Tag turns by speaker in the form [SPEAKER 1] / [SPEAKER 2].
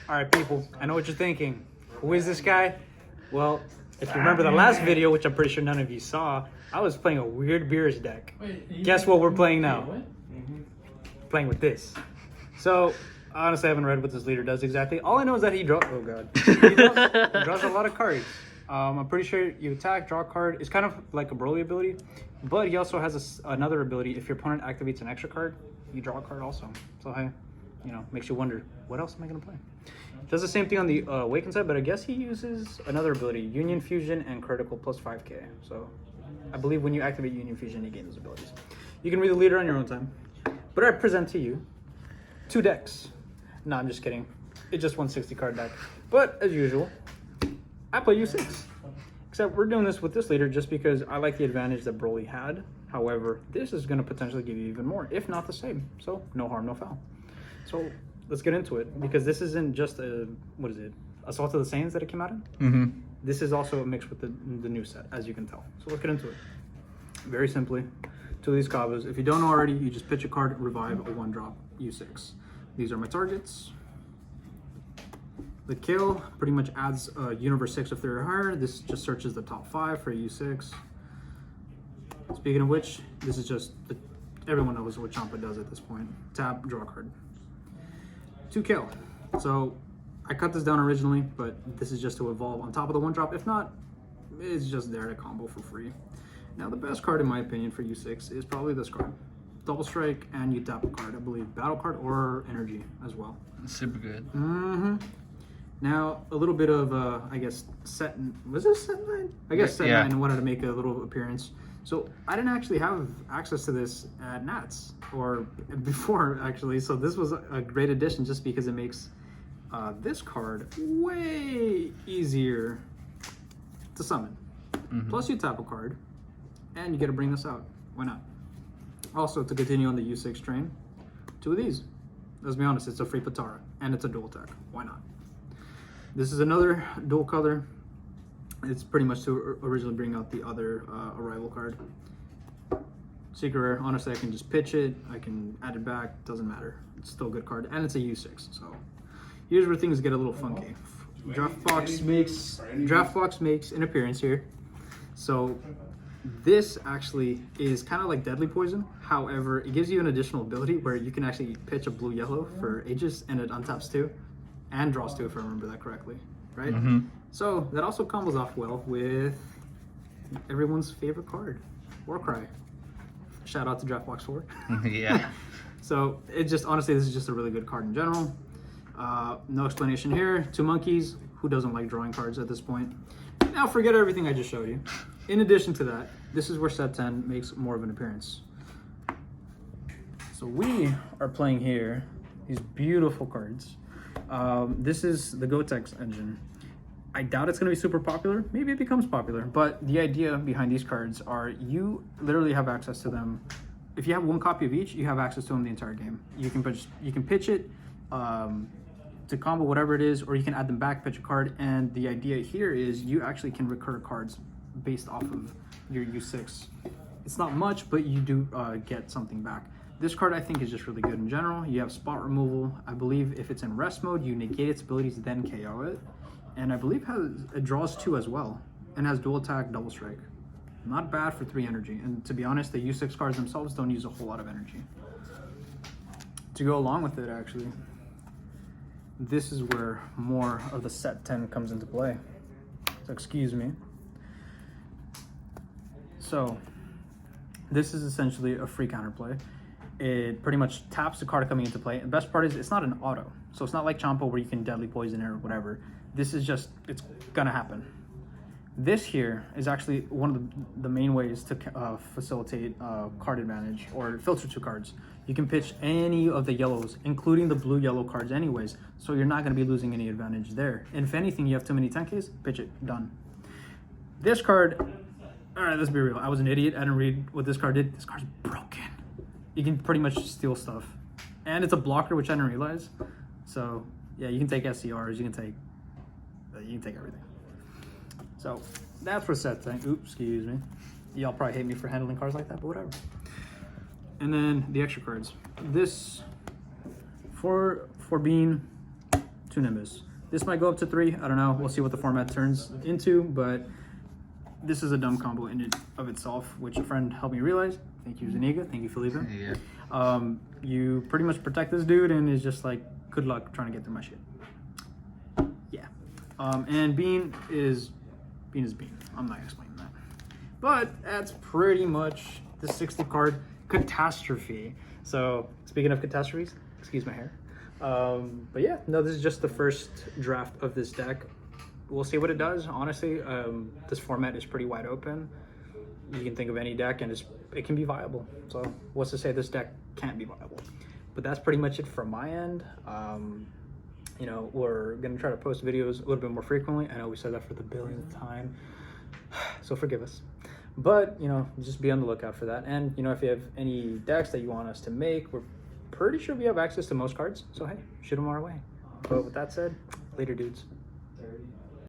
[SPEAKER 1] All right, people, I know what you're thinking. Who is this guy? Well, if you remember the last video, which I'm pretty sure none of you saw, I was playing a weird beers deck. Guess what we're playing now? Playing with this. So, honestly, I haven't read what this leader does exactly. All I know is that he draws. Oh god, he draws a lot of cards. I'm pretty sure you attack, draw a card. It's kind of like a Broly ability, but he also has another ability. If your opponent activates an extra card, you draw a card also. So hey, you know, makes you wonder, what else am I gonna play? Does the same thing on the Awaken side, but I guess he uses another ability, Union Fusion and Critical plus 5k. So I believe when you activate Union Fusion, you gain those abilities. You can read the leader on your own time. But I present to you 2 decks. No, I'm just kidding. It's just 160 card deck. But as usual, I play U6. Except we're doing this with this leader just because I like the advantage that Broly had. However, this is going to potentially give you even more, if not the same. So no harm, no foul. So let's get into it, because this isn't just a, what is it, Assault of the Saiyans that it came out in?
[SPEAKER 2] Mm-hmm.
[SPEAKER 1] This is also a mix with the new set, as you can tell. So let's get into it. Very simply, 2 of these combos. If you don't know already, you just pitch a card, revive a 1-drop U6. These are my targets. The kill pretty much adds Universe 6 if they're higher. This just searches the top 5 for U6. Speaking of which, this is just, everyone knows what Champa does at this point. Tap, draw a card. 2 kill. So I cut this down originally, but this is just to evolve on top of the 1-drop. If not, it's just there to combo for free. Now the best card in my opinion for U6 is probably this card. Double strike, and you tap a card. I believe battle card or energy as well.
[SPEAKER 2] Super good.
[SPEAKER 1] Mm-hmm. Now a little bit of I guess set, was this set 9? I guess set 9 wanted to make a little appearance. So I didn't actually have access to this at Nats, or before actually, so this was a great addition just because it makes this card way easier to summon. Mm-hmm. Plus you tap a card, and you get to bring this out. Why not? Also, to continue on the U6 train, 2 of these. Let's be honest, it's a free Patara, and it's a dual attack. Why not? This is another dual color. It's pretty much to originally bring out the other arrival card. Secret rare, honestly, I can just pitch it, I can add it back, doesn't matter. It's still a good card, and it's a U6, so here's where things get a little funky. Draft Box makes an appearance here. So this actually is kind of like Deadly Poison. However, it gives you an additional ability where you can actually pitch a blue-yellow for Aegis, and it untaps 2 and draws 2 if I remember that correctly, right? Mm-hmm. So that also combos off well with everyone's favorite card, Warcry. Shout out to Draftbox 4.
[SPEAKER 2] Yeah.
[SPEAKER 1] So it just, honestly, this is just a really good card in general. No explanation here. 2 monkeys. Who doesn't like drawing cards at this point? Now forget everything I just showed you. In addition to that, this is where set 10 makes more of an appearance. So we are playing here these beautiful cards. This is the Gotenks engine. I doubt it's going to be super popular. Maybe it becomes popular, but the idea behind these cards are you literally have access to them. If you have 1 copy of each, you have access to them the entire game. You can pitch it to combo whatever it is, or you can add them back, pitch a card, and the idea here is you actually can recur cards based off of your U6. It's not much, but you do get something back. This card I think is just really good in general. You have spot removal. I believe if it's in rest mode, you negate its abilities, then KO it. And I believe it draws 2 as well, and has dual attack, double strike. Not bad for 3 energy. And to be honest, the U6 cards themselves don't use a whole lot of energy. To go along with it, actually, this is where more of the set 10 comes into play. So excuse me. So this is essentially a free counterplay. It pretty much taps the card coming into play. And the best part is it's not an auto. So it's not like Champa where you can deadly poison it or whatever. This is just, it's gonna happen. This here is actually one of the main ways to facilitate card advantage or filter 2 cards. You can pitch any of the yellows, including the blue-yellow cards anyways, so you're not gonna be losing any advantage there. And if anything, you have too many 10Ks, pitch it, done. This card, all right, let's be real. I was an idiot, I didn't read what this card did. This card's broken. You can pretty much steal stuff. And it's a blocker, which I didn't realize. So yeah, you can take SCRs, you can take everything. So that's for set 10. Oops, excuse me. Y'all probably hate me for handling cards like that, but whatever. And then the extra cards. This, for being 2 Nimbus. This might go up to 3. I don't know. We'll see what the format turns into, but this is a dumb combo in and of itself, which a friend helped me realize. Thank you, Zuniga. Thank you, Felipe.
[SPEAKER 2] Yeah.
[SPEAKER 1] You pretty much protect this dude, and it's just like, good luck trying to get through my shit. Yeah. And Bean is Bean. I'm not explaining that. But that's pretty much the 60 card catastrophe. So speaking of catastrophes, excuse my hair. But yeah, no, this is just the first draft of this deck. We'll see what it does. Honestly, this format is pretty wide open. You can think of any deck and it can be viable. So what's to say this deck can't be viable? But that's pretty much it from my end. You know, we're gonna try to post videos a little bit more frequently. I know we said that for the billionth time, so forgive us. But, you know, just be on the lookout for that. And, you know, if you have any decks that you want us to make, we're pretty sure we have access to most cards. So, hey, shoot them our way. But with that said, later, dudes.